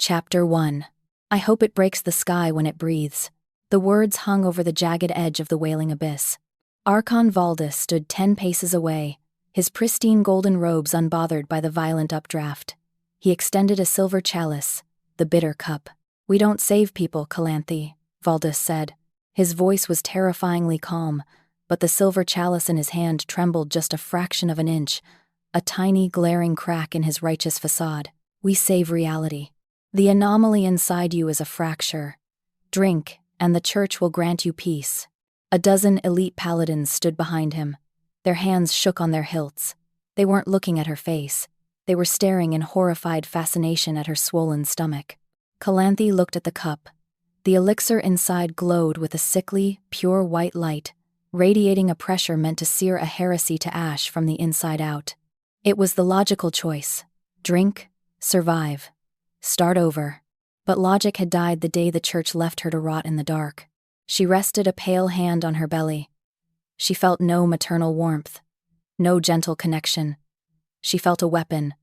Chapter 1. I hope it breaks the sky when it breathes. The words hung over the jagged edge of the wailing abyss. Archon Valdis stood 10 paces away, his pristine golden robes unbothered by the violent updraft. He extended a silver chalice, the bitter cup. "We don't save people, Calanthe," Valdis said. His voice was terrifyingly calm, but the silver chalice in his hand trembled just a fraction of an inch, a tiny, glaring crack in his righteous facade. "We save reality. The anomaly inside you is a fracture. Drink, and the church will grant you peace." A dozen elite paladins stood behind him. Their hands shook on their hilts. They weren't looking at her face. They were staring in horrified fascination at her swollen stomach. Calanthe looked at the cup. The elixir inside glowed with a sickly, pure white light, radiating a pressure meant to sear a heresy to ash from the inside out. It was the logical choice. Drink, survive, start over. But logic had died the day the church left her to rot in the dark. She rested a pale hand on her belly. She felt no maternal warmth, no gentle connection. She felt a weapon,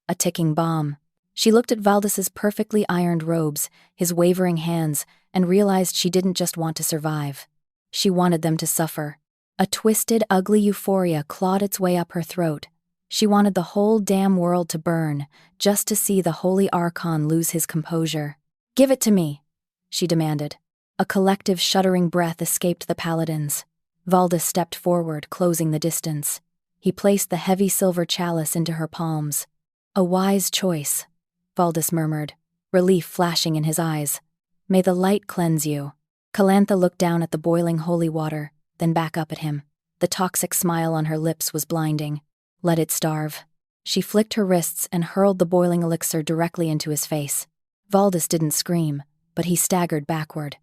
a ticking bomb. She looked at Valdis's perfectly ironed robes, his wavering hands, and realized she didn't just want to survive. She wanted them to suffer. A twisted, ugly euphoria clawed its way up her throat. She wanted the whole damn world to burn, just to see the holy Archon lose his composure. "Give it to me," she demanded. A collective shuddering breath escaped the paladins. Valdis stepped forward, closing the distance. He placed the heavy silver chalice into her palms. "A wise choice," Valdis murmured, relief flashing in his eyes. "May the light cleanse you." Calanthe looked down at the boiling holy water, then back up at him. The toxic smile on her lips was blinding. "Let it starve." She flicked her wrists and hurled the boiling elixir directly into his face. Valdis didn't scream, but he staggered backward.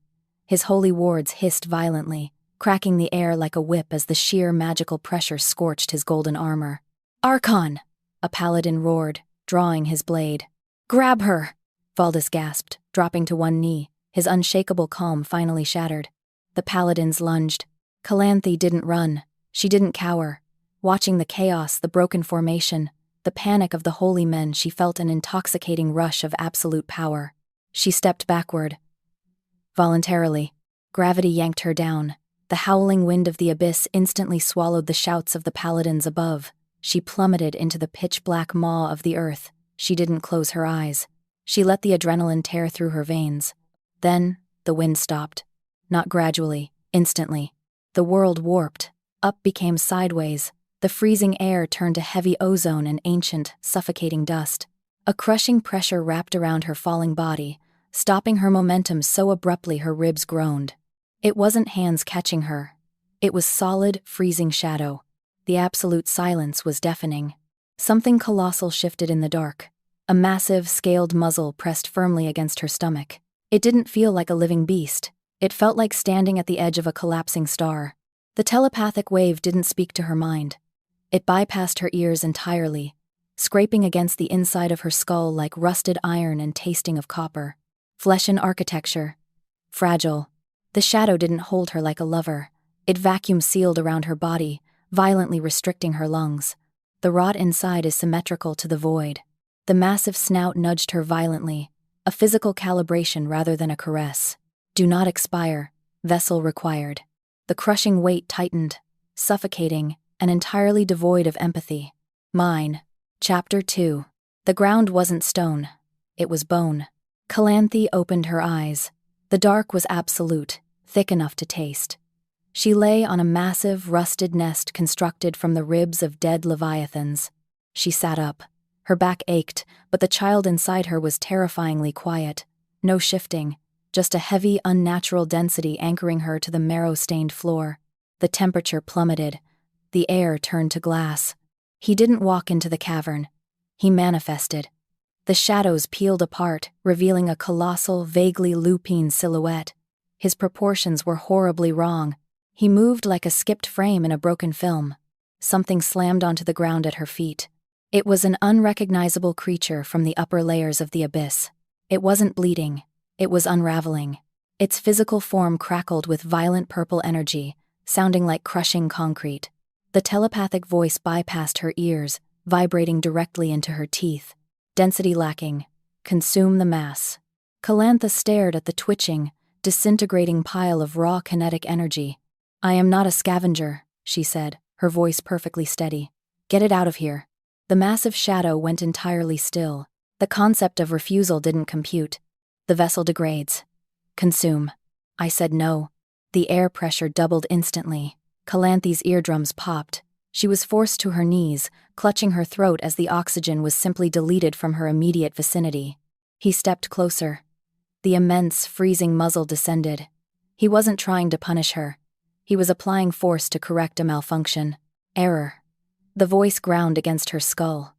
His holy wards hissed violently, cracking the air like a whip as the sheer magical pressure scorched his golden armor. "Archon!" a paladin roared, drawing his blade. "Grab her!" Valdis gasped, dropping to one knee, his unshakable calm finally shattered. The paladins lunged. Calanthe didn't run. She didn't cower. Watching the chaos, the broken formation, the panic of the holy men, she felt an intoxicating rush of absolute power. She stepped backward. Voluntarily, gravity yanked her down. The howling wind of the abyss instantly swallowed the shouts of the paladins above. She plummeted into the pitch-black maw of the earth. She didn't close her eyes. She let the adrenaline tear through her veins. Then, the wind stopped. Not gradually, instantly. The world warped. Up became sideways. The freezing air turned to heavy ozone and ancient, suffocating dust. A crushing pressure wrapped around her falling body, stopping her momentum so abruptly her ribs groaned. It wasn't hands catching her. It was solid, freezing shadow. The absolute silence was deafening. Something colossal shifted in the dark. A massive, scaled muzzle pressed firmly against her stomach. It didn't feel like a living beast. It felt like standing at the edge of a collapsing star. The telepathic wave didn't speak to her mind. It bypassed her ears entirely, scraping against the inside of her skull like rusted iron and tasting of copper. Flesh and architecture. Fragile. The shadow didn't hold her like a lover. It vacuum-sealed around her body, violently restricting her lungs. The rot inside is symmetrical to the void. The massive snout nudged her violently, a physical calibration rather than a caress. "Do not expire. Vessel required." The crushing weight tightened, suffocating, and entirely devoid of empathy. Mine. Chapter 2. The ground wasn't stone. It was bone. Calanthe opened her eyes. The dark was absolute, thick enough to taste. She lay on a massive, rusted nest constructed from the ribs of dead leviathans. She sat up. Her back ached, but the child inside her was terrifyingly quiet. No shifting, just a heavy, unnatural density anchoring her to the marrow-stained floor. The temperature plummeted. The air turned to glass. He didn't walk into the cavern. He manifested. The shadows peeled apart, revealing a colossal, vaguely lupine silhouette. His proportions were horribly wrong. He moved like a skipped frame in a broken film. Something slammed onto the ground at her feet. It was an unrecognizable creature from the upper layers of the abyss. It wasn't bleeding. It was unraveling. Its physical form crackled with violent purple energy, sounding like crushing concrete. The telepathic voice bypassed her ears, vibrating directly into her teeth. Density lacking. Consume the mass. Calantha stared at the twitching, disintegrating pile of raw kinetic energy. I am not a scavenger, she said, her voice perfectly steady. Get it out of here. The massive shadow went entirely still. The concept of refusal didn't compute. The vessel degrades. Consume. I said no. The air pressure doubled instantly. Calantha's eardrums popped. She was forced to her knees, clutching her throat as the oxygen was simply deleted from her immediate vicinity. He stepped closer. The immense, freezing muzzle descended. He wasn't trying to punish her. He was applying force to correct a malfunction. Error. The voice ground against her skull.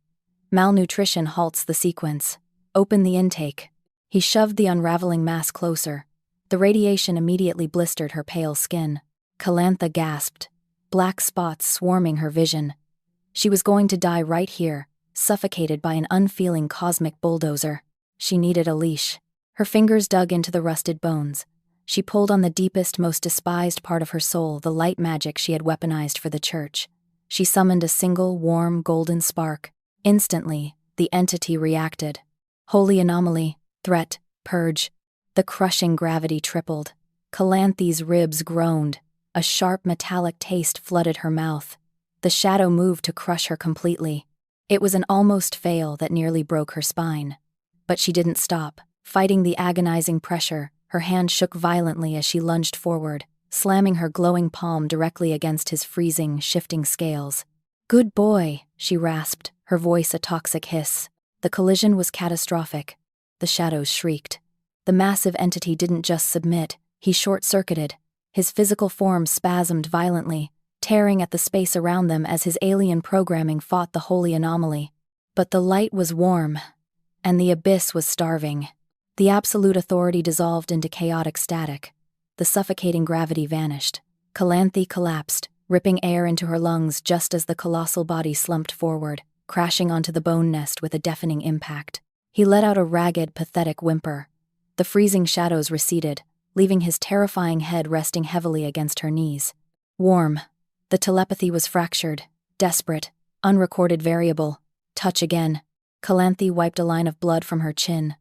Malnutrition halts the sequence. Open the intake. He shoved the unraveling mass closer. The radiation immediately blistered her pale skin. Calantha gasped, black spots swarming her vision. She was going to die right here, suffocated by an unfeeling cosmic bulldozer. She needed a leash. Her fingers dug into the rusted bones. She pulled on the deepest, most despised part of her soul, the light magic she had weaponized for the church. She summoned a single, warm, golden spark. Instantly, the entity reacted. Holy anomaly, threat, purge. The crushing gravity tripled. Calantha's ribs groaned. A sharp metallic taste flooded her mouth. The shadow moved to crush her completely. It was an almost fail that nearly broke her spine. But she didn't stop. Fighting the agonizing pressure, her hand shook violently as she lunged forward, slamming her glowing palm directly against his freezing, shifting scales. Good boy, she rasped, her voice a toxic hiss. The collision was catastrophic. The shadows shrieked. The massive entity didn't just submit, he short-circuited. His physical form spasmed violently, tearing at the space around them as his alien programming fought the holy anomaly. But the light was warm, and the abyss was starving. The absolute authority dissolved into chaotic static. The suffocating gravity vanished. Calantha collapsed, ripping air into her lungs just as the colossal body slumped forward, crashing onto the bone nest with a deafening impact. He let out a ragged, pathetic whimper. The freezing shadows receded, leaving his terrifying head resting heavily against her knees. Warm. The telepathy was fractured, desperate, unrecorded variable. Touch again. Calantha wiped a line of blood from her chin.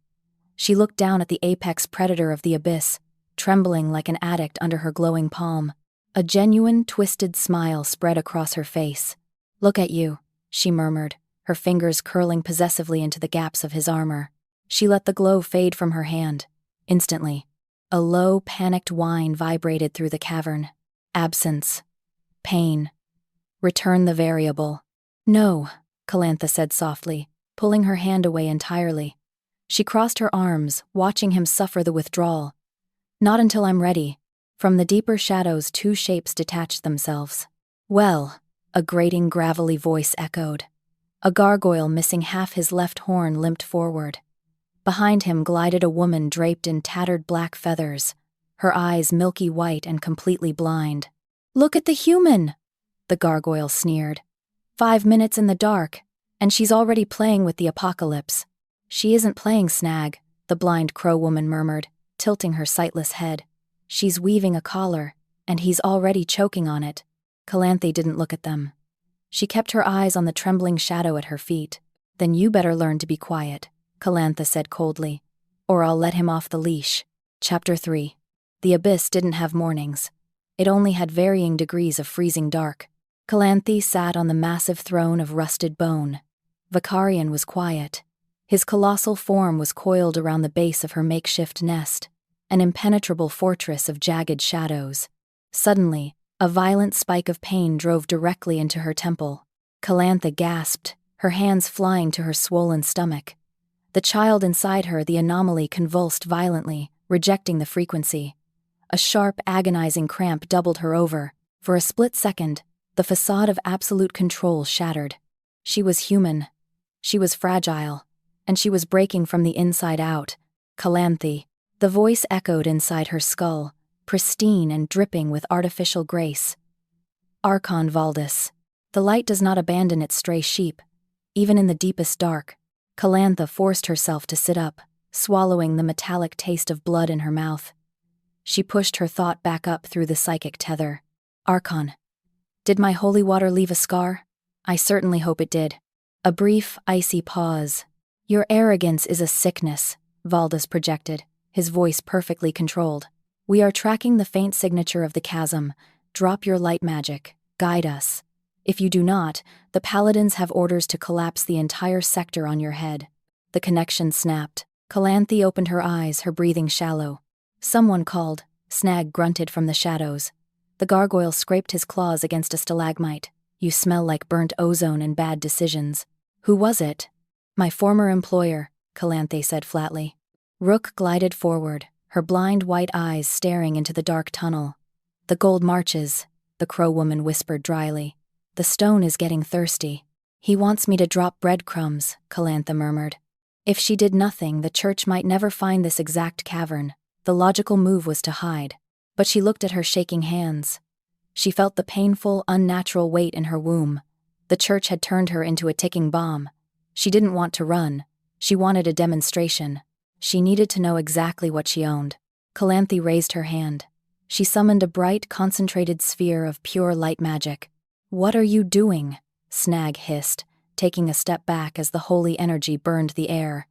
She looked down at the apex predator of the abyss, trembling like an addict under her glowing palm. A genuine, twisted smile spread across her face. Look at you, she murmured, her fingers curling possessively into the gaps of his armor. She let the glow fade from her hand. Instantly, a low, panicked whine vibrated through the cavern. Absence. Pain. Return the variable. No, Calantha said softly, pulling her hand away entirely. She crossed her arms, watching him suffer the withdrawal. Not until I'm ready. From the deeper shadows, two shapes detached themselves. Well, a grating, gravelly voice echoed. A gargoyle missing half his left horn limped forward. Behind him glided a woman draped in tattered black feathers, her eyes milky white and completely blind. Look at the human, the gargoyle sneered. 5 minutes in the dark, and she's already playing with the apocalypse. She isn't playing snag, the blind crow woman murmured, tilting her sightless head. She's weaving a collar, and he's already choking on it. Calantha didn't look at them. She kept her eyes on the trembling shadow at her feet. Then you better learn to be quiet, Calantha said coldly, or I'll let him off the leash. Chapter 3. The abyss didn't have mornings. It only had varying degrees of freezing dark. Calantha sat on the massive throne of rusted bone. Vicarian was quiet. His colossal form was coiled around the base of her makeshift nest, an impenetrable fortress of jagged shadows. Suddenly, a violent spike of pain drove directly into her temple. Calantha gasped, her hands flying to her swollen stomach. The child inside her, the anomaly, convulsed violently, rejecting the frequency. A sharp, agonizing cramp doubled her over. For a split second, the facade of absolute control shattered. She was human. She was fragile. And she was breaking from the inside out. Calantha. The voice echoed inside her skull, pristine and dripping with artificial grace. Archon Valdis. The light does not abandon its stray sheep, even in the deepest dark. Calantha forced herself to sit up, swallowing the metallic taste of blood in her mouth. She pushed her thought back up through the psychic tether. Archon. Did my holy water leave a scar? I certainly hope it did. A brief, icy pause. Your arrogance is a sickness, Valdis projected, his voice perfectly controlled. We are tracking the faint signature of the chasm. Drop your light magic. Guide us. If you do not, the paladins have orders to collapse the entire sector on your head. The connection snapped. Calanthe opened her eyes, her breathing shallow. Someone called. Snag grunted from the shadows. The gargoyle scraped his claws against a stalagmite. You smell like burnt ozone and bad decisions. Who was it? My former employer, Calanthe said flatly. Rook glided forward, her blind white eyes staring into the dark tunnel. The gold marches, the crow woman whispered dryly. The stone is getting thirsty. He wants me to drop breadcrumbs, Calanthe murmured. If she did nothing, the church might never find this exact cavern. The logical move was to hide. But she looked at her shaking hands. She felt the painful, unnatural weight in her womb. The church had turned her into a ticking bomb. She didn't want to run. She wanted a demonstration. She needed to know exactly what she owned. Calanthe raised her hand. She summoned a bright, concentrated sphere of pure light magic. What are you doing? Snag hissed, taking a step back as the holy energy burned the air.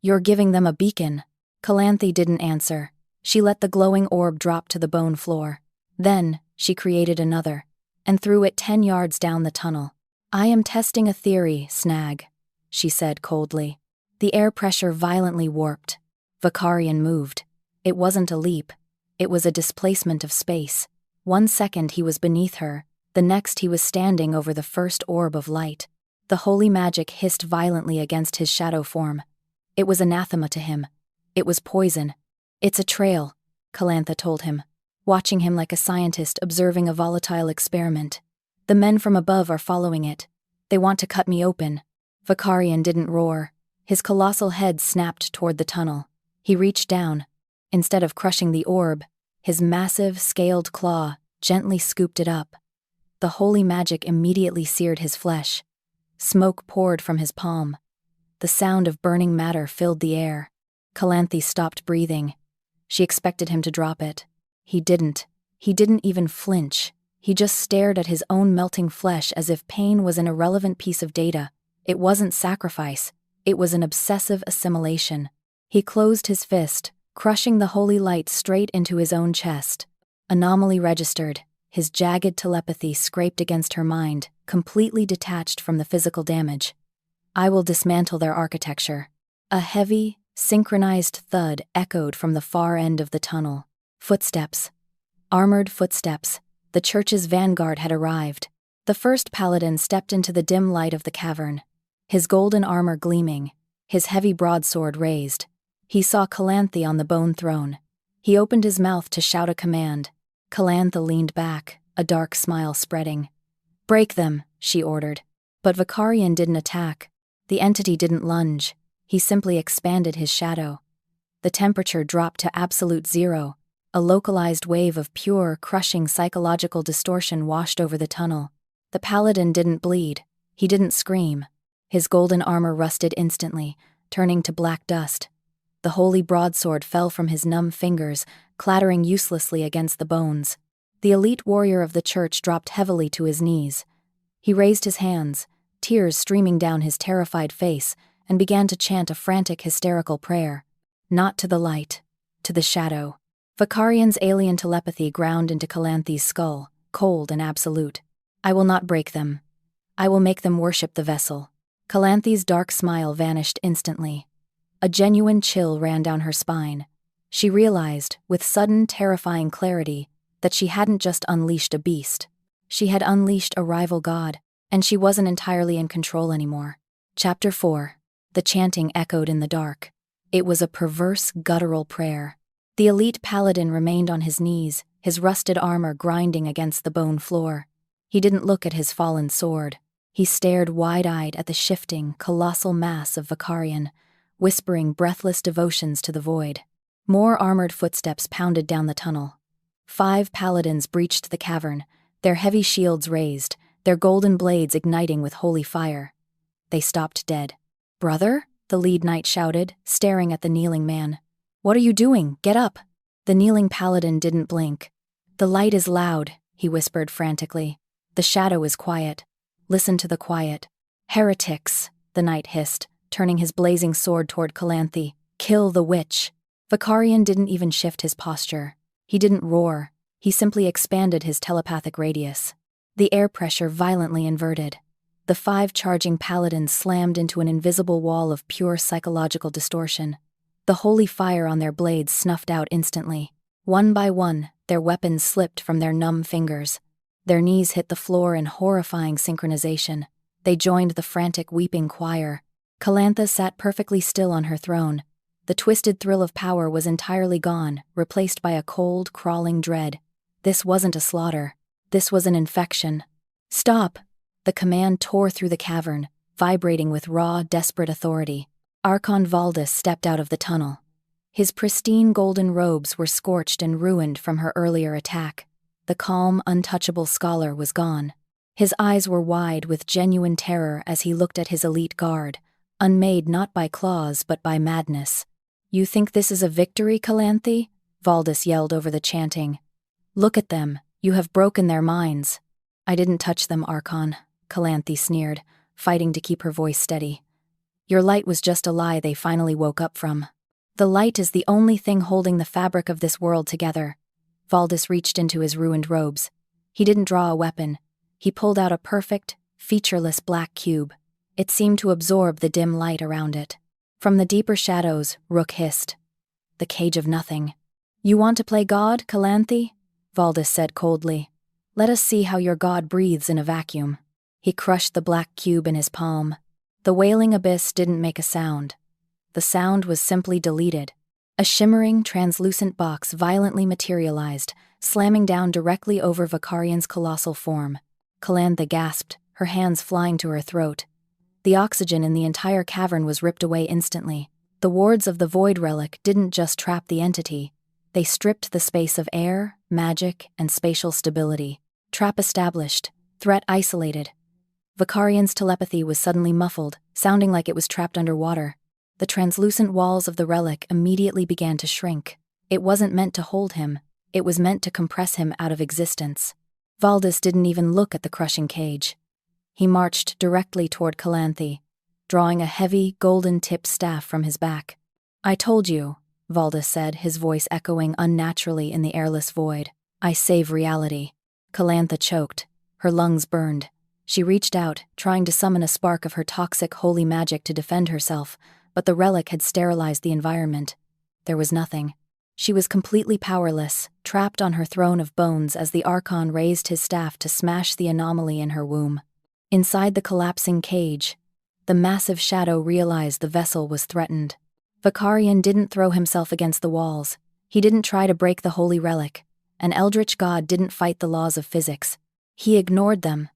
You're giving them a beacon. Calanthe didn't answer. She let the glowing orb drop to the bone floor. Then, she created another, and threw it 10 yards down the tunnel. I am testing a theory, Snag, she said coldly. The air pressure violently warped. Vicarian moved. It wasn't a leap. It was a displacement of space. 1 second he was beneath her, the next he was standing over the first orb of light. The holy magic hissed violently against his shadow form. It was anathema to him. It was poison. It's a trail, Calanthe told him, watching him like a scientist observing a volatile experiment. The men from above are following it. They want to cut me open. Vicarian didn't roar. His colossal head snapped toward the tunnel. He reached down. Instead of crushing the orb, his massive, scaled claw gently scooped it up. The holy magic immediately seared his flesh. Smoke poured from his palm. The sound of burning matter filled the air. Calanthe stopped breathing. She expected him to drop it. He didn't. He didn't even flinch. He just stared at his own melting flesh as if pain was an irrelevant piece of data. It wasn't sacrifice. It was an obsessive assimilation. He closed his fist, crushing the holy light straight into his own chest. Anomaly registered. His jagged telepathy scraped against her mind, completely detached from the physical damage. I will dismantle their architecture. A heavy, synchronized thud echoed from the far end of the tunnel. Footsteps. Armored footsteps. The church's vanguard had arrived. The first paladin stepped into the dim light of the cavern, his golden armor gleaming, his heavy broadsword raised. He saw Calanthe on the bone throne. He opened his mouth to shout a command. Calanthe leaned back, a dark smile spreading. Break them, she ordered. But Vicarian didn't attack. The entity didn't lunge. He simply expanded his shadow. The temperature dropped to absolute zero. A localized wave of pure, crushing psychological distortion washed over the tunnel. The paladin didn't bleed. He didn't scream. His golden armor rusted instantly, turning to black dust. The holy broadsword fell from his numb fingers, clattering uselessly against the bones. The elite warrior of the church dropped heavily to his knees. He raised his hands, tears streaming down his terrified face, and began to chant a frantic, hysterical prayer. Not to the light, to the shadow. Vicarian's alien telepathy ground into Calanthe's skull, cold and absolute. I will not break them. I will make them worship the vessel. Calanthe's dark smile vanished instantly. A genuine chill ran down her spine. She realized, with sudden, terrifying clarity, that she hadn't just unleashed a beast. She had unleashed a rival god, and she wasn't entirely in control anymore. Chapter 4. The chanting echoed in the dark. It was a perverse, guttural prayer. The elite paladin remained on his knees, his rusted armor grinding against the bone floor. He didn't look at his fallen sword. He stared wide-eyed at the shifting, colossal mass of Vicarian, whispering breathless devotions to the void. More armored footsteps pounded down the tunnel. 5 paladins breached the cavern, their heavy shields raised, their golden blades igniting with holy fire. They stopped dead. "Brother?" the lead knight shouted, staring at the kneeling man. "What are you doing? Get up!" The kneeling paladin didn't blink. "The light is loud," he whispered frantically. "The shadow is quiet. Listen to the quiet." "Heretics," the knight hissed, turning his blazing sword toward Calanthe. "Kill the witch." Vicarian didn't even shift his posture. He didn't roar. He simply expanded his telepathic radius. The air pressure violently inverted. The 5 charging paladins slammed into an invisible wall of pure psychological distortion. The holy fire on their blades snuffed out instantly. One by one, their weapons slipped from their numb fingers. Their knees hit the floor in horrifying synchronization. They joined the frantic weeping choir. Calanthe sat perfectly still on her throne. The twisted thrill of power was entirely gone, replaced by a cold, crawling dread. This wasn't a slaughter. This was an infection. "Stop!" The command tore through the cavern, vibrating with raw, desperate authority. Archon Valdis stepped out of the tunnel. His pristine golden robes were scorched and ruined from her earlier attack. The calm, untouchable scholar was gone. His eyes were wide with genuine terror as he looked at his elite guard, unmade not by claws but by madness. "You think this is a victory, Calanthe?" Valdis yelled over the chanting. "Look at them. You have broken their minds." "I didn't touch them, Archon," Calanthe sneered, fighting to keep her voice steady. "Your light was just a lie they finally woke up from. The light is the only thing holding the fabric of this world together." Valdis reached into his ruined robes. He didn't draw a weapon. He pulled out a perfect, featureless black cube. It seemed to absorb the dim light around it. From the deeper shadows, Rook hissed. "The cage of nothing." "You want to play God, Calanthe?" Valdis said coldly. "Let us see how your god breathes in a vacuum." He crushed the black cube in his palm. The wailing abyss didn't make a sound. The sound was simply deleted. A shimmering, translucent box violently materialized, slamming down directly over Vicarian's colossal form. Calanthe gasped, her hands flying to her throat. The oxygen in the entire cavern was ripped away instantly. The wards of the void relic didn't just trap the entity. They stripped the space of air, magic, and spatial stability. Trap established. Threat isolated. Vicarian's telepathy was suddenly muffled, sounding like it was trapped underwater. The translucent walls of the relic immediately began to shrink. It wasn't meant to hold him. It was meant to compress him out of existence. Valdis didn't even look at the crushing cage. He marched directly toward Calanthe, drawing a heavy, golden-tipped staff from his back. "I told you," Valdis said, his voice echoing unnaturally in the airless void. "I save reality." Calanthe choked. Her lungs burned. She reached out, trying to summon a spark of her toxic holy magic to defend herself, but the relic had sterilized the environment. There was nothing. She was completely powerless, trapped on her throne of bones as the Archon raised his staff to smash the anomaly in her womb. Inside the collapsing cage, the massive shadow realized the vessel was threatened. Vicarian didn't throw himself against the walls. He didn't try to break the holy relic. An eldritch god didn't fight the laws of physics. He ignored them.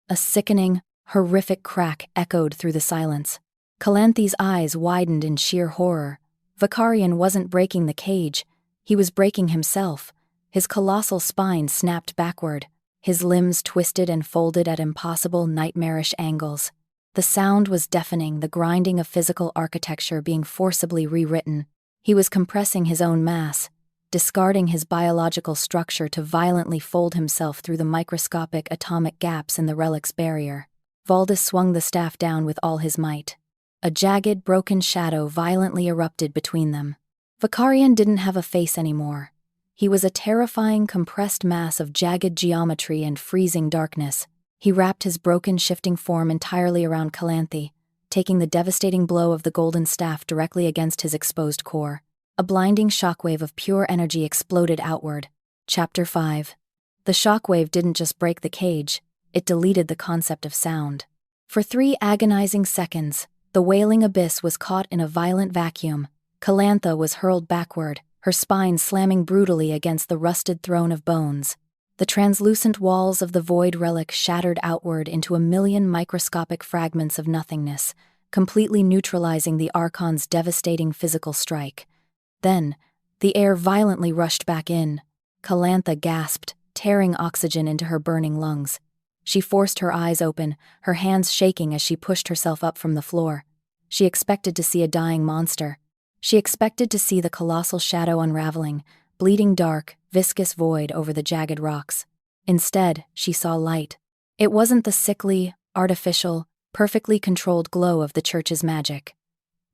A sickening, horrific crack echoed through the silence. Calanthe's eyes widened in sheer horror. Vicarian wasn't breaking the cage. He was breaking himself. His colossal spine snapped backward. His limbs twisted and folded at impossible, nightmarish angles. The sound was deafening, the grinding of physical architecture being forcibly rewritten. He was compressing his own mass, discarding his biological structure to violently fold himself through the microscopic atomic gaps in the relic's barrier. Valdis swung the staff down with all his might. A jagged, broken shadow violently erupted between them. Vicarian didn't have a face anymore. He was a terrifying, compressed mass of jagged geometry and freezing darkness. He wrapped his broken, shifting form entirely around Calanthe, taking the devastating blow of the golden staff directly against his exposed core. A blinding shockwave of pure energy exploded outward. Chapter 5. The shockwave didn't just break the cage, it deleted the concept of sound. For 3 agonizing seconds, the wailing abyss was caught in a violent vacuum. Calanthe was hurled backward, her spine slamming brutally against the rusted throne of bones. The translucent walls of the void relic shattered outward into a million microscopic fragments of nothingness, completely neutralizing the Archon's devastating physical strike. Then, the air violently rushed back in. Calanthe gasped, tearing oxygen into her burning lungs. She forced her eyes open, her hands shaking as she pushed herself up from the floor. She expected to see a dying monster. She expected to see the colossal shadow unraveling, bleeding dark, viscous void over the jagged rocks. Instead, she saw light. It wasn't the sickly, artificial, perfectly controlled glow of the church's magic.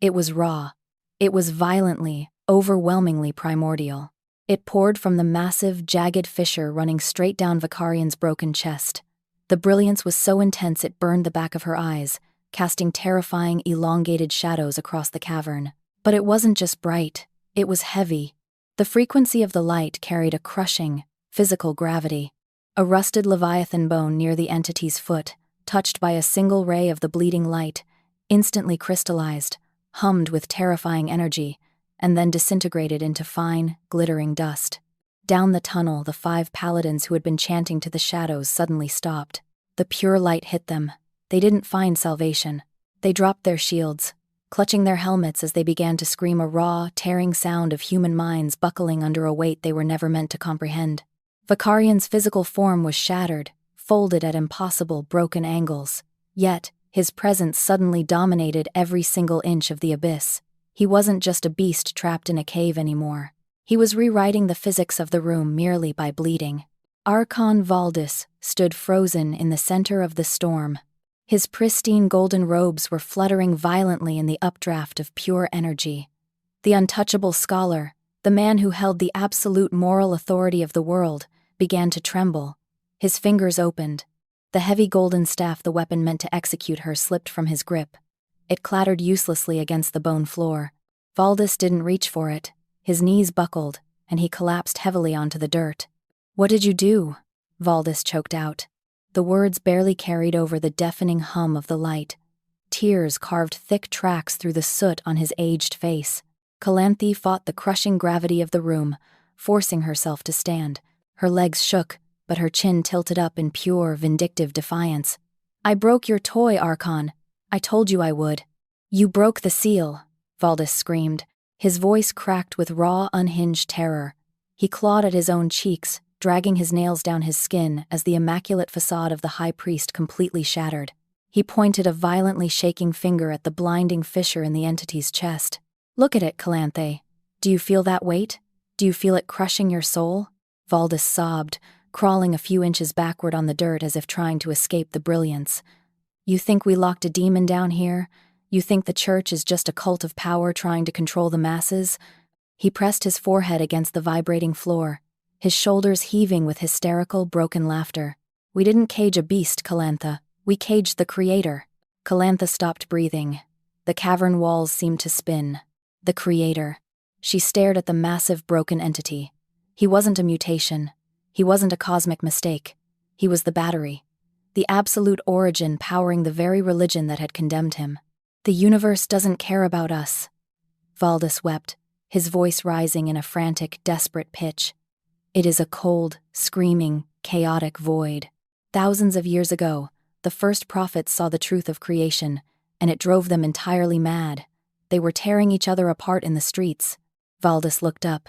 It was raw. It was violently, overwhelmingly primordial. It poured from the massive, jagged fissure running straight down Vicarian's broken chest. The brilliance was so intense it burned the back of her eyes, casting terrifying, elongated shadows across the cavern. But it wasn't just bright, it was heavy. The frequency of the light carried a crushing, physical gravity. A rusted leviathan bone near the entity's foot, touched by a single ray of the bleeding light, instantly crystallized, hummed with terrifying energy, and then disintegrated into fine, glittering dust. Down the tunnel, the 5 paladins who had been chanting to the shadows suddenly stopped. The pure light hit them. They didn't find salvation. They dropped their shields, clutching their helmets as they began to scream a raw, tearing sound of human minds buckling under a weight they were never meant to comprehend. Vicarian's physical form was shattered, folded at impossible, broken angles. Yet, his presence suddenly dominated every single inch of the abyss. He wasn't just a beast trapped in a cave anymore. He was rewriting the physics of the room merely by bleeding. Archon Valdis stood frozen in the center of the storm. His pristine golden robes were fluttering violently in the updraft of pure energy. The untouchable scholar, the man who held the absolute moral authority of the world, began to tremble. His fingers opened. The heavy golden staff the weapon meant to execute her slipped from his grip. It clattered uselessly against the bone floor. Valdis didn't reach for it. His knees buckled, and he collapsed heavily onto the dirt. "What did you do?" Valdis choked out. The words barely carried over the deafening hum of the light. Tears carved thick tracks through the soot on his aged face. Calanthe fought the crushing gravity of the room, forcing herself to stand. Her legs shook, but her chin tilted up in pure, vindictive defiance. "I broke your toy, Archon. I told you I would." "You broke the seal," Valdis screamed. His voice cracked with raw, unhinged terror. He clawed at his own cheeks, dragging his nails down his skin as the immaculate facade of the high priest completely shattered. He pointed a violently shaking finger at the blinding fissure in the entity's chest. "Look at it, Calanthe. Do you feel that weight? Do you feel it crushing your soul?" Valdis sobbed, crawling a few inches backward on the dirt as if trying to escape the brilliance. "You think we locked a demon down here? You think the church is just a cult of power trying to control the masses?" He pressed his forehead against the vibrating floor, his shoulders heaving with hysterical, broken laughter. "We didn't cage a beast, Calanthe. We caged the creator." Calanthe stopped breathing. The cavern walls seemed to spin. The creator. She stared at the massive, broken entity. He wasn't a mutation. He wasn't a cosmic mistake. He was the battery. The absolute origin powering the very religion that had condemned him. "The universe doesn't care about us." Valdis wept, his voice rising in a frantic, desperate pitch. "It is a cold, screaming, chaotic void. Thousands of years ago, the first prophets saw the truth of creation, and it drove them entirely mad. They were tearing each other apart in the streets." Valdis looked up.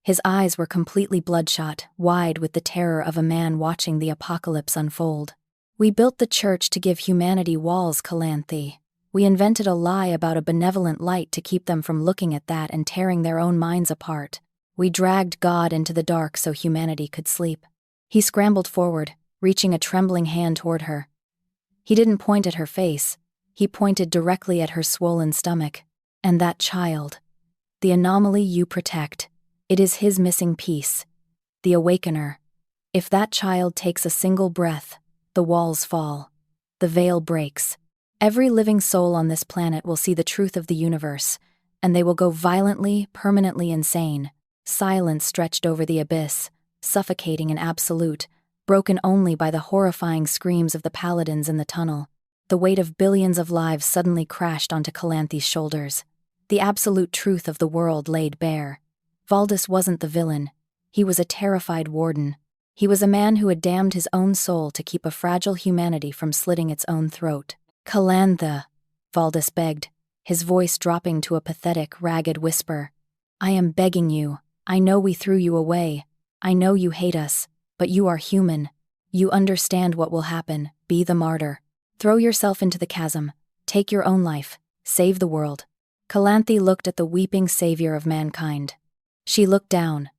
His eyes were completely bloodshot, wide with the terror of a man watching the apocalypse unfold. "We built the church to give humanity walls, Calanthe. We invented a lie about a benevolent light to keep them from looking at that and tearing their own minds apart. We dragged God into the dark so humanity could sleep." He scrambled forward, reaching a trembling hand toward her. He didn't point at her face. He pointed directly at her swollen stomach. "And that child. The anomaly you protect. It is his missing piece. The awakener. If that child takes a single breath, the walls fall. The veil breaks. Every living soul on this planet will see the truth of the universe, and they will go violently, permanently insane. Silence stretched over the abyss, suffocating and absolute, broken only by the horrifying screams of the paladins in the tunnel. The weight of billions of lives suddenly crashed onto Calanthe's shoulders. The absolute truth of the world laid bare. Valdis wasn't the villain. He was a terrified warden. He was a man who had damned his own soul to keep a fragile humanity from slitting its own throat. "Calanthe," Valdis begged, his voice dropping to a pathetic, ragged whisper. "I am begging you. I know we threw you away. I know you hate us, but you are human. You understand what will happen. Be the martyr. Throw yourself into the chasm. Take your own life. Save the world." Calanthe looked at the weeping savior of mankind. She looked down.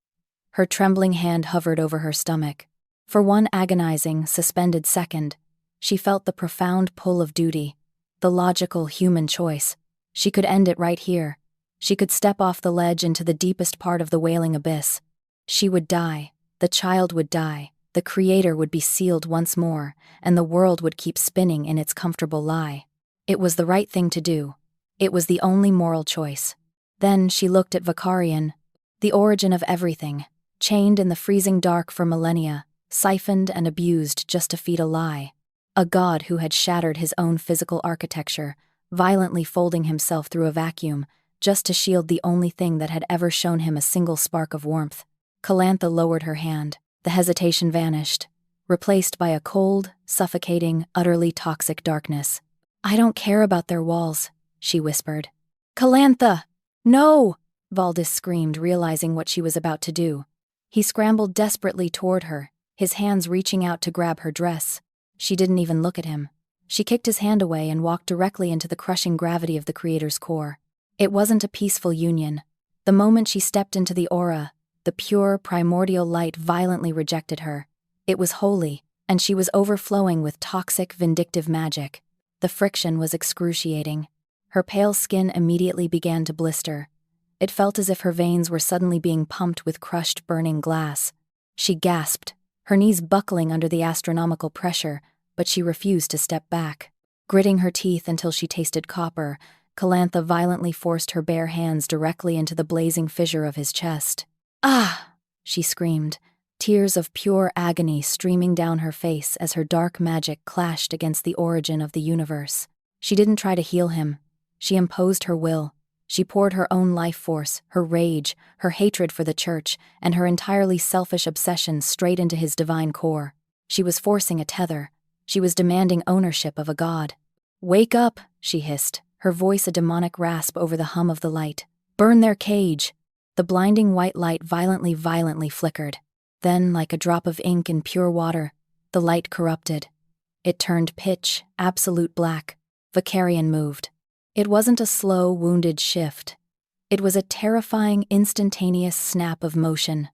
Her trembling hand hovered over her stomach. For one agonizing, suspended second, she felt the profound pull of duty, the logical human choice. She could end it right here. She could step off the ledge into the deepest part of the wailing abyss. She would die. The child would die. The creator would be sealed once more, and the world would keep spinning in its comfortable lie. It was the right thing to do. It was the only moral choice. Then she looked at Vicarion, the origin of everything, chained in the freezing dark for millennia, siphoned and abused just to feed a lie. A god who had shattered his own physical architecture, violently folding himself through a vacuum, just to shield the only thing that had ever shown him a single spark of warmth. Calantha lowered her hand. The hesitation vanished, replaced by a cold, suffocating, utterly toxic darkness. "I don't care about their walls," she whispered. "Calantha! No!" Valdis screamed, realizing what she was about to do. He scrambled desperately toward her, his hands reaching out to grab her dress. She didn't even look at him. She kicked his hand away and walked directly into the crushing gravity of the creator's core. It wasn't a peaceful union. The moment she stepped into the aura, the pure, primordial light violently rejected her. It was holy, and she was overflowing with toxic, vindictive magic. The friction was excruciating. Her pale skin immediately began to blister. It felt as if her veins were suddenly being pumped with crushed, burning glass. She gasped, her knees buckling under the astronomical pressure, but she refused to step back. Gritting her teeth until she tasted copper, Calantha violently forced her bare hands directly into the blazing fissure of his chest. "Ah!" she screamed, tears of pure agony streaming down her face as her dark magic clashed against the origin of the universe. She didn't try to heal him. She imposed her will. She poured her own life force, her rage, her hatred for the church, and her entirely selfish obsession straight into his divine core. She was forcing a tether. She was demanding ownership of a god. "Wake up," she hissed, her voice a demonic rasp over the hum of the light. "Burn their cage." The blinding white light violently flickered. Then, like a drop of ink in pure water, the light corrupted. It turned pitch, absolute black. Vicarion moved. It wasn't a slow, wounded shift. It was a terrifying, instantaneous snap of motion.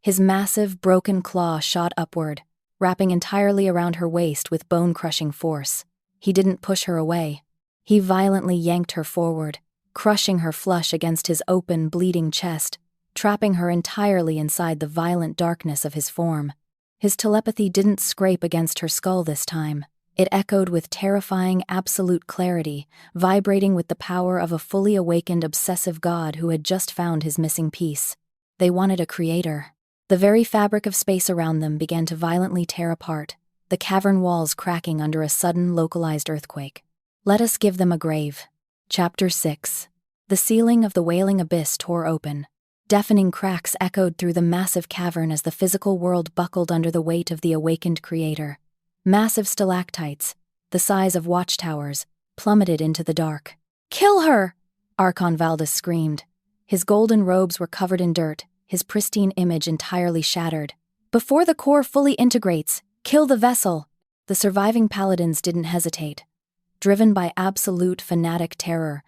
His massive, broken claw shot upward, wrapping entirely around her waist with bone-crushing force. He didn't push her away. He violently yanked her forward, crushing her flush against his open, bleeding chest, trapping her entirely inside the violent darkness of his form. His telepathy didn't scrape against her skull this time. It echoed with terrifying, absolute clarity, vibrating with the power of a fully awakened, obsessive god who had just found his missing piece. They wanted a creator. The very fabric of space around them began to violently tear apart, the cavern walls cracking under a sudden, localized earthquake. Let us give them a grave. Chapter 6. The ceiling of the wailing abyss tore open. Deafening cracks echoed through the massive cavern as the physical world buckled under the weight of the awakened creator. Massive stalactites, the size of watchtowers, plummeted into the dark. "Kill her!" Archon Valdis screamed. His golden robes were covered in dirt, his pristine image entirely shattered. "Before the core fully integrates, kill the vessel!" The surviving paladins didn't hesitate. Driven by absolute fanatic terror,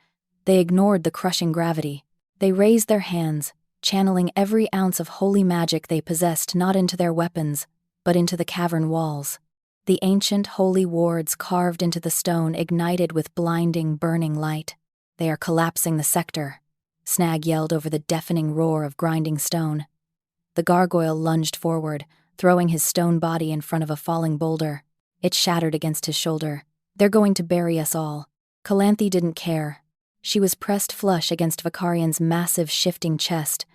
they ignored the crushing gravity. They raised their hands, channeling every ounce of holy magic they possessed not into their weapons, but into the cavern walls. The ancient holy wards carved into the stone ignited with blinding, burning light. "They are collapsing the sector," Snag yelled over the deafening roar of grinding stone. The gargoyle lunged forward, throwing his stone body in front of a falling boulder. It shattered against his shoulder. "They're going to bury us all." Calanthe didn't care. She was pressed flush against Vicarion's massive, shifting chest.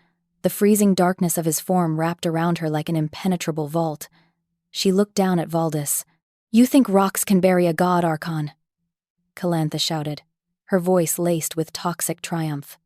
The freezing darkness of his form wrapped around her like an impenetrable vault. She looked down at Valdis. "You think rocks can bury a god, Archon?" Calanthe shouted, her voice laced with toxic triumph.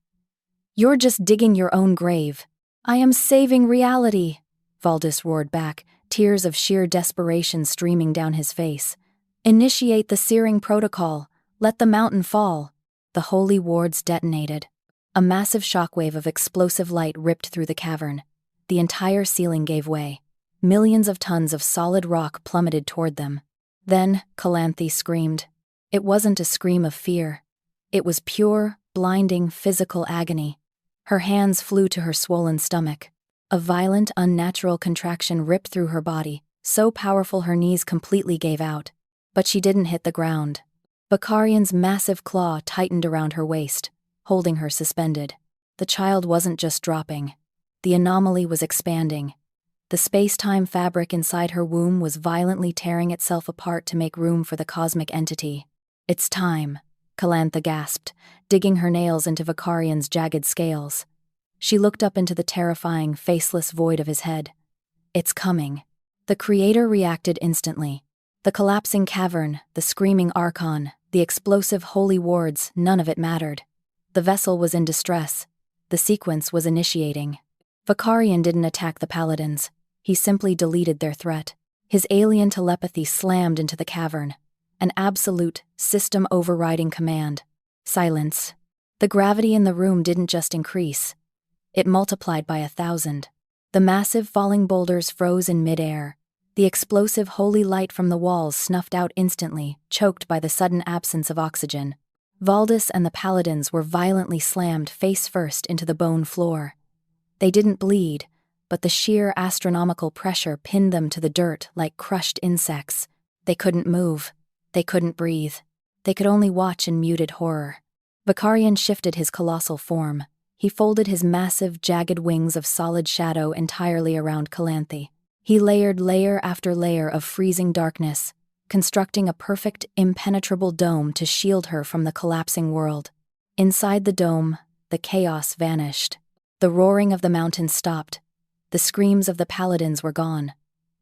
"You're just digging your own grave." "I am saving reality," Valdis roared back, tears of sheer desperation streaming down his face. "Initiate the searing protocol. Let the mountain fall." The holy wards detonated. A massive shockwave of explosive light ripped through the cavern. The entire ceiling gave way. Millions of tons of solid rock plummeted toward them. Then Calanthe screamed. It wasn't a scream of fear. It was pure, blinding, physical agony. Her hands flew to her swollen stomach. A violent, unnatural contraction ripped through her body, so powerful her knees completely gave out. But she didn't hit the ground. Vakarian's massive claw tightened around her waist, holding her suspended. The child wasn't just dropping. The anomaly was expanding. The space-time fabric inside her womb was violently tearing itself apart to make room for the cosmic entity. "It's time," Calantha gasped, digging her nails into Vakarian's jagged scales. She looked up into the terrifying, faceless void of his head. "It's coming." The creator reacted instantly. The collapsing cavern, the screaming Archon, the explosive holy wards, none of it mattered. The vessel was in distress. The sequence was initiating. Vakarian didn't attack the paladins. He simply deleted their threat. His alien telepathy slammed into the cavern. An absolute, system-overriding command. Silence. The gravity in the room didn't just increase. It multiplied by 1,000. The massive falling boulders froze in midair. The explosive holy light from the walls snuffed out instantly, choked by the sudden absence of oxygen. Valdis and the paladins were violently slammed face-first into the bone floor. They didn't bleed, but the sheer astronomical pressure pinned them to the dirt like crushed insects. They couldn't move. They couldn't breathe. They could only watch in muted horror. Vakarian shifted his colossal form. He folded his massive, jagged wings of solid shadow entirely around Calanthe. He layered layer after layer of freezing darkness, constructing a perfect, impenetrable dome to shield her from the collapsing world. Inside the dome, the chaos vanished. The roaring of the mountains stopped. The screams of the paladins were gone.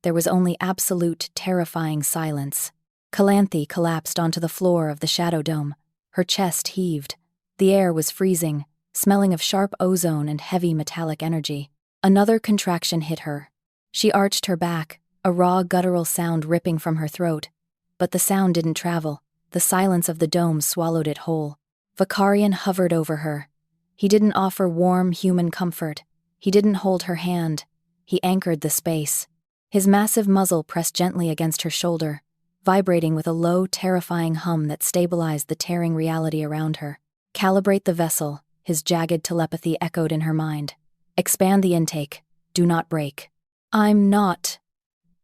There was only absolute, terrifying silence. Calanthe collapsed onto the floor of the shadow dome. Her chest heaved. The air was freezing, smelling of sharp ozone and heavy metallic energy. Another contraction hit her. She arched her back, a raw guttural sound ripping from her throat. But the sound didn't travel. The silence of the dome swallowed it whole. Vakarian hovered over her. He didn't offer warm human comfort. He didn't hold her hand. He anchored the space. His massive muzzle pressed gently against her shoulder, vibrating with a low, terrifying hum that stabilized the tearing reality around her. "Calibrate the vessel," his jagged telepathy echoed in her mind. "Expand the intake. Do not break." "I'm not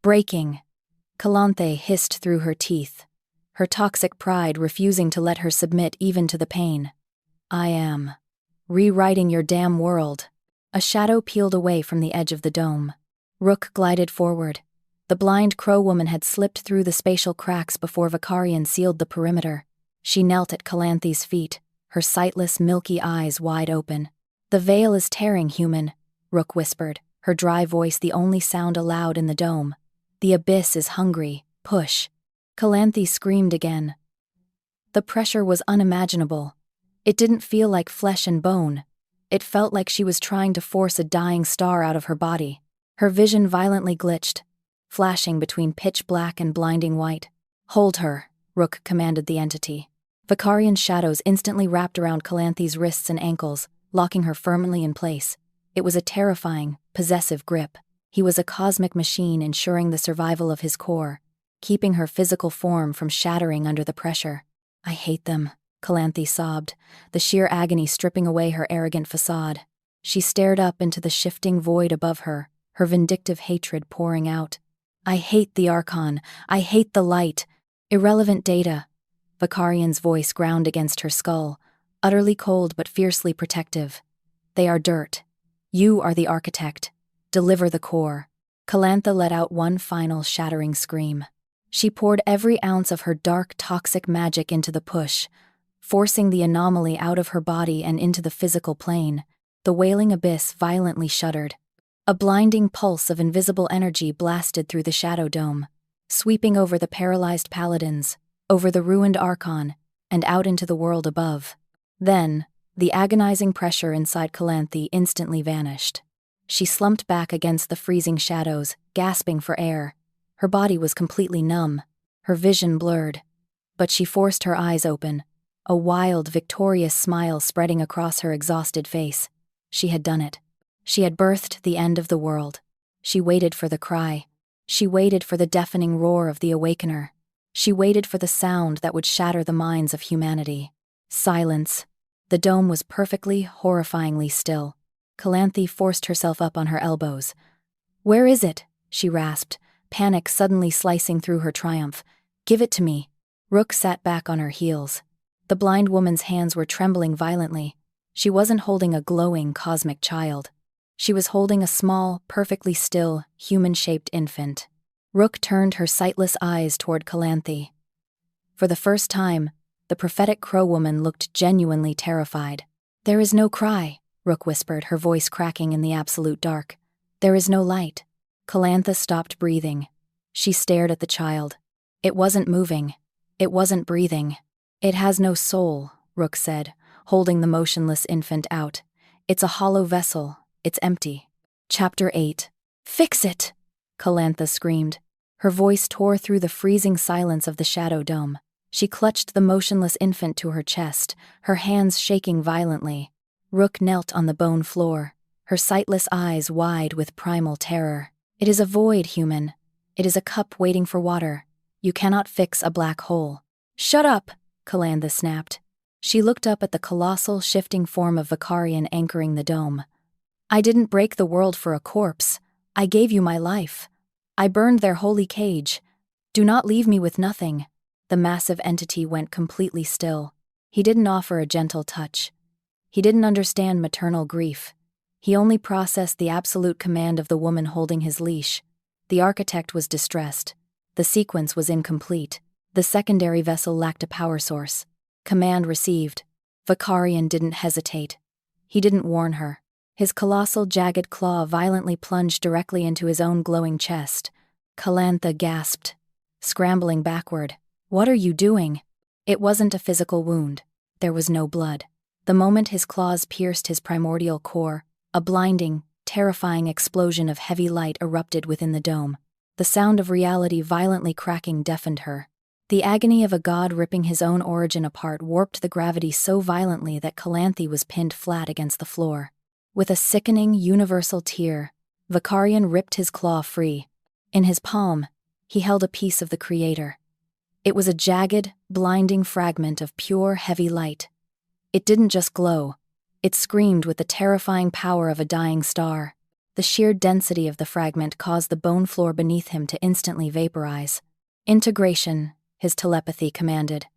breaking," Calanthe hissed through her teeth, her toxic pride refusing to let her submit even to the pain. "I am rewriting your damn world." A shadow peeled away from the edge of the dome. Rook glided forward. The blind crow woman had slipped through the spatial cracks before Vakarian sealed the perimeter. She knelt at Calanthe's feet, her sightless, milky eyes wide open. "The veil is tearing, human," Rook whispered, her dry voice the only sound allowed in the dome. "The abyss is hungry. Push." Calanthe screamed again. The pressure was unimaginable. It didn't feel like flesh and bone. It felt like she was trying to force a dying star out of her body. Her vision violently glitched, flashing between pitch black and blinding white. "Hold her," Rook commanded the entity. Vakarian's shadows instantly wrapped around Calanthe's wrists and ankles, locking her firmly in place. It was a terrifying, possessive grip. He was a cosmic machine ensuring the survival of his core, keeping her physical form from shattering under the pressure. "I hate them," Calanthe sobbed, the sheer agony stripping away her arrogant facade. She stared up into the shifting void above her, her vindictive hatred pouring out. "I hate the Archon. I hate the light. Irrelevant data." Vakarian's voice ground against her skull, utterly cold but fiercely protective. "They are dirt. You are the architect. Deliver the core." Calanthe let out one final shattering scream. She poured every ounce of her dark, toxic magic into the push, forcing the anomaly out of her body and into the physical plane. The wailing abyss violently shuddered. A blinding pulse of invisible energy blasted through the shadow dome, sweeping over the paralyzed paladins, over the ruined Archon, and out into the world above. Then, the agonizing pressure inside Calanthe instantly vanished. She slumped back against the freezing shadows, gasping for air. Her body was completely numb, her vision blurred. But she forced her eyes open, a wild, victorious smile spreading across her exhausted face. She had done it. She had birthed the end of the world. She waited for the cry. She waited for the deafening roar of the Awakener. She waited for the sound that would shatter the minds of humanity. Silence. The dome was perfectly, horrifyingly still. Calanthe forced herself up on her elbows. "Where is it?" she rasped, panic suddenly slicing through her triumph. "Give it to me." Rook sat back on her heels. The blind woman's hands were trembling violently. She wasn't holding a glowing cosmic child. She was holding a small, perfectly still, human-shaped infant. Rook turned her sightless eyes toward Calanthe. For the first time, the prophetic crow woman looked genuinely terrified. "There is no cry," Rook whispered, her voice cracking in the absolute dark. "There is no light." Calanthe stopped breathing. She stared at the child. It wasn't moving. It wasn't breathing. "It has no soul," Rook said, holding the motionless infant out. "It's a hollow vessel. It's empty." Chapter 8. "Fix it!" Calanthe screamed. Her voice tore through the freezing silence of the shadow dome. She clutched the motionless infant to her chest, her hands shaking violently. Rook knelt on the bone floor, her sightless eyes wide with primal terror. "It is a void, human. It is a cup waiting for water. You cannot fix a black hole." "Shut up!" Calanthe snapped. She looked up at the colossal, shifting form of Vicarion anchoring the dome. "I didn't break the world for a corpse. I gave you my life. I burned their holy cage. Do not leave me with nothing." The massive entity went completely still. He didn't offer a gentle touch. He didn't understand maternal grief. He only processed the absolute command of the woman holding his leash. The architect was distressed. The sequence was incomplete. The secondary vessel lacked a power source. Command received. Vicarion didn't hesitate. He didn't warn her. His colossal, jagged claw violently plunged directly into his own glowing chest. Calanthe gasped, scrambling backward. "What are you doing?" It wasn't a physical wound. There was no blood. The moment his claws pierced his primordial core, a blinding, terrifying explosion of heavy light erupted within the dome. The sound of reality violently cracking deafened her. The agony of a god ripping his own origin apart warped the gravity so violently that Calanthe was pinned flat against the floor. With a sickening, universal tear, Vicarion ripped his claw free. In his palm, he held a piece of the Creator. It was a jagged, blinding fragment of pure, heavy light. It didn't just glow. It screamed with the terrifying power of a dying star. The sheer density of the fragment caused the bone floor beneath him to instantly vaporize. "Integration," his telepathy commanded.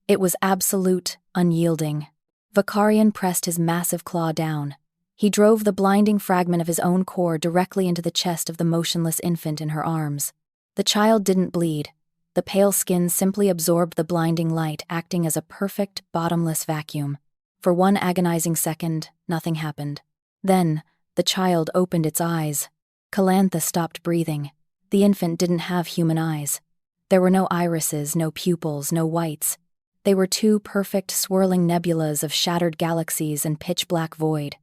It was absolute, unyielding. Vicarion pressed his massive claw down. He drove the blinding fragment of his own core directly into the chest of the motionless infant in her arms. The child didn't bleed. The pale skin simply absorbed the blinding light, acting as a perfect, bottomless vacuum. For one agonizing second, nothing happened. Then, the child opened its eyes. Calanthe stopped breathing. The infant didn't have human eyes. There were no irises, no pupils, no whites. They were two perfect, swirling nebulas of shattered galaxies and pitch-black void.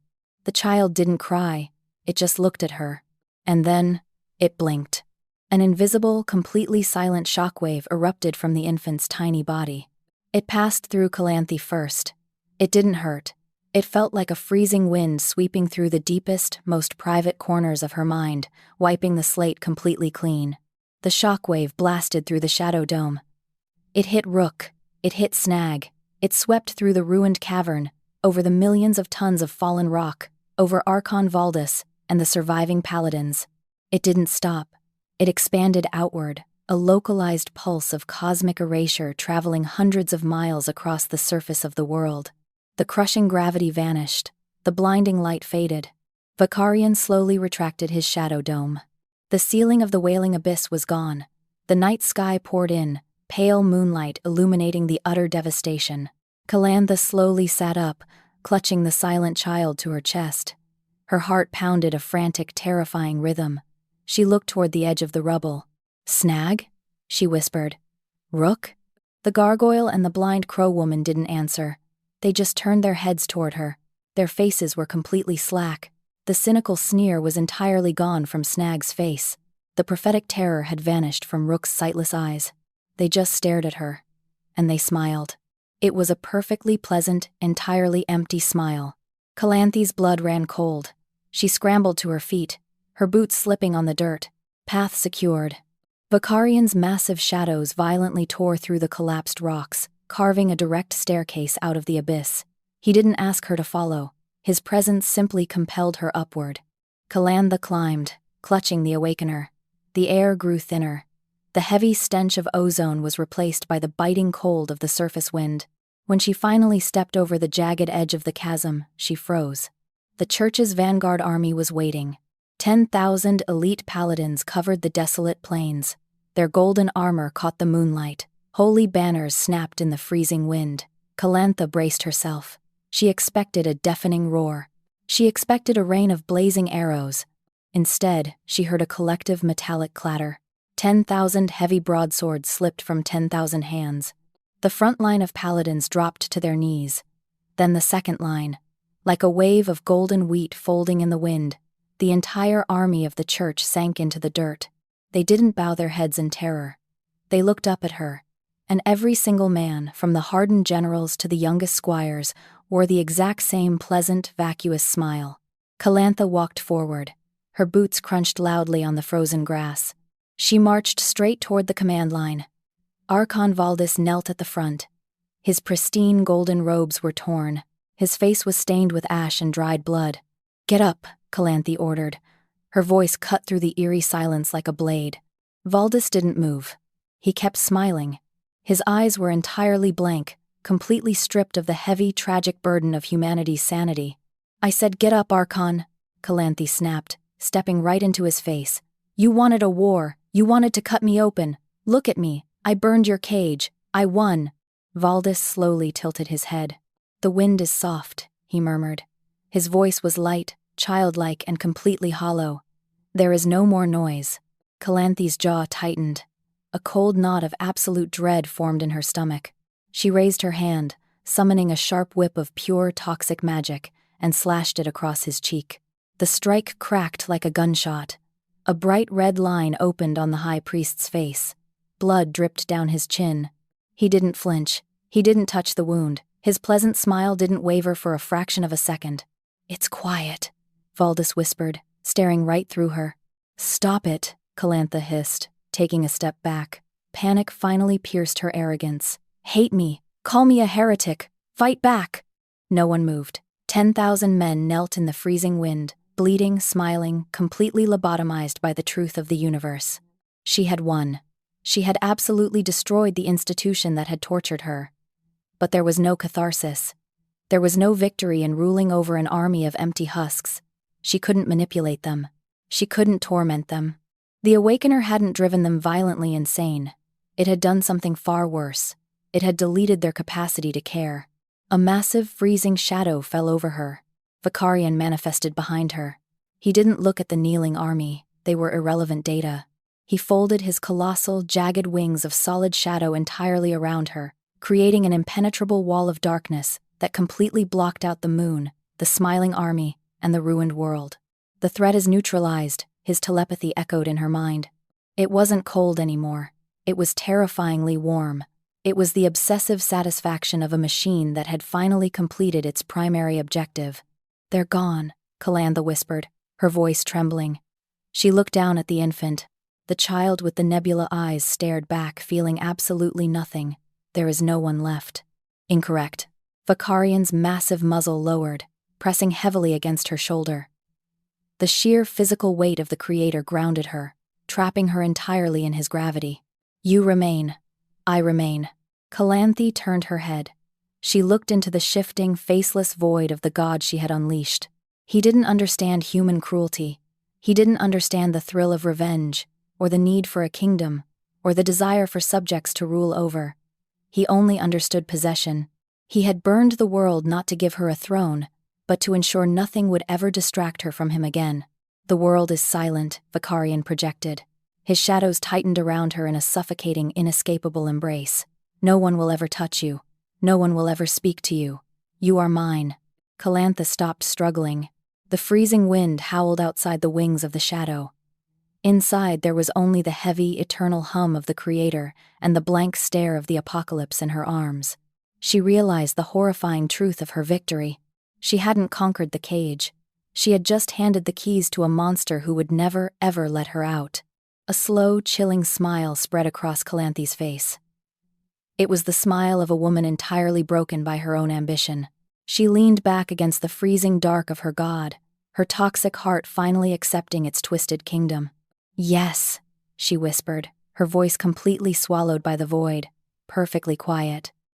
The child didn't cry. It just looked at her. And then, it blinked. An invisible, completely silent shockwave erupted from the infant's tiny body. It passed through Calanthe first. It didn't hurt. It felt like a freezing wind sweeping through the deepest, most private corners of her mind, wiping the slate completely clean. The shockwave blasted through the shadow dome. It hit Rook. It hit Snag. It swept through the ruined cavern, over the millions of tons of fallen rock, over Archon Valdis and the surviving paladins. It didn't stop. It expanded outward, a localized pulse of cosmic erasure traveling hundreds of miles across the surface of the world. The crushing gravity vanished. The blinding light faded. Vicarion slowly retracted his shadow dome. The ceiling of the wailing abyss was gone. The night sky poured in, pale moonlight illuminating the utter devastation. Calanthe slowly sat up, clutching the silent child to her chest. Her heart pounded a frantic, terrifying rhythm. She looked toward the edge of the rubble. "Snag?" she whispered. "Rook?" The gargoyle and the blind crow woman didn't answer. They just turned their heads toward her. Their faces were completely slack. The cynical sneer was entirely gone from Snag's face. The prophetic terror had vanished from Rook's sightless eyes. They just stared at her. And they smiled. It was a perfectly pleasant, entirely empty smile. Calanthe's blood ran cold. She scrambled to her feet, her boots slipping on the dirt. Path secured. Vicarion's massive shadows violently tore through the collapsed rocks, carving a direct staircase out of the abyss. He didn't ask her to follow. His presence simply compelled her upward. Calanthe climbed, clutching the awakener. The air grew thinner. The heavy stench of ozone was replaced by the biting cold of the surface wind. When she finally stepped over the jagged edge of the chasm, she froze. The church's vanguard army was waiting. 10,000 elite paladins covered the desolate plains. Their golden armor caught the moonlight. Holy banners snapped in the freezing wind. Calantha braced herself. She expected a deafening roar. She expected a rain of blazing arrows. Instead, she heard a collective metallic clatter. 10,000 heavy broadswords slipped from 10,000 hands. The front line of paladins dropped to their knees. Then the second line. Like a wave of golden wheat folding in the wind, the entire army of the church sank into the dirt. They didn't bow their heads in terror. They looked up at her, and every single man, from the hardened generals to the youngest squires, wore the exact same pleasant, vacuous smile. Calantha walked forward. Her boots crunched loudly on the frozen grass. She marched straight toward the command line. Archon Valdis knelt at the front. His pristine golden robes were torn. His face was stained with ash and dried blood. "Get up," Calanthe ordered. Her voice cut through the eerie silence like a blade. Valdis didn't move. He kept smiling. His eyes were entirely blank, completely stripped of the heavy, tragic burden of humanity's sanity. "I said get up, Archon," Calanthe snapped, stepping right into his face. "You wanted a war. You wanted to cut me open. Look at me. I burned your cage. I won." Valdis slowly tilted his head. "The wind is soft," he murmured. His voice was light, childlike, and completely hollow. "There is no more noise." Calanthe's jaw tightened. A cold knot of absolute dread formed in her stomach. She raised her hand, summoning a sharp whip of pure toxic magic, and slashed it across his cheek. The strike cracked like a gunshot. A bright red line opened on the high priest's face. Blood dripped down his chin. He didn't flinch. He didn't touch the wound. His pleasant smile didn't waver for a fraction of a second. "It's quiet," Valdis whispered, staring right through her. "Stop it," Calantha hissed, taking a step back. Panic finally pierced her arrogance. "Hate me. Call me a heretic. Fight back." No one moved. 10,000 men knelt in the freezing wind, bleeding, smiling, completely lobotomized by the truth of the universe. She had won. She had absolutely destroyed the institution that had tortured her. But there was no catharsis. There was no victory in ruling over an army of empty husks. She couldn't manipulate them. She couldn't torment them. The Awakener hadn't driven them violently insane. It had done something far worse. It had deleted their capacity to care. A massive, freezing shadow fell over her. Vicarian manifested behind her. He didn't look at the kneeling army. They were irrelevant data. He folded his colossal, jagged wings of solid shadow entirely around her, creating an impenetrable wall of darkness that completely blocked out the moon, the smiling army, and the ruined world. "The threat is neutralized," his telepathy echoed in her mind. It wasn't cold anymore. It was terrifyingly warm. It was the obsessive satisfaction of a machine that had finally completed its primary objective. "They're gone," Calantha whispered, her voice trembling. She looked down at the infant. The child with the nebula eyes stared back, feeling absolutely nothing. "There is no one left." Incorrect. Vicarian's massive muzzle lowered, pressing heavily against her shoulder. The sheer physical weight of the Creator grounded her, trapping her entirely in his gravity. "You remain. I remain." Calanthe turned her head. She looked into the shifting, faceless void of the god she had unleashed. He didn't understand human cruelty. He didn't understand the thrill of revenge, or the need for a kingdom, or the desire for subjects to rule over. He only understood possession. He had burned the world not to give her a throne, but to ensure nothing would ever distract her from him again. "The world is silent," Vicarian projected. His shadows tightened around her in a suffocating, inescapable embrace. "No one will ever touch you. No one will ever speak to you. You are mine." Calantha stopped struggling. The freezing wind howled outside the wings of the shadow. Inside there was only the heavy, eternal hum of the Creator and the blank stare of the apocalypse in her arms. She realized the horrifying truth of her victory. She hadn't conquered the cage. She had just handed the keys to a monster who would never, ever let her out. A slow, chilling smile spread across Calanthe's face. It was the smile of a woman entirely broken by her own ambition. She leaned back against the freezing dark of her god, her toxic heart finally accepting its twisted kingdom. "Yes," she whispered, her voice completely swallowed by the void, perfectly quiet.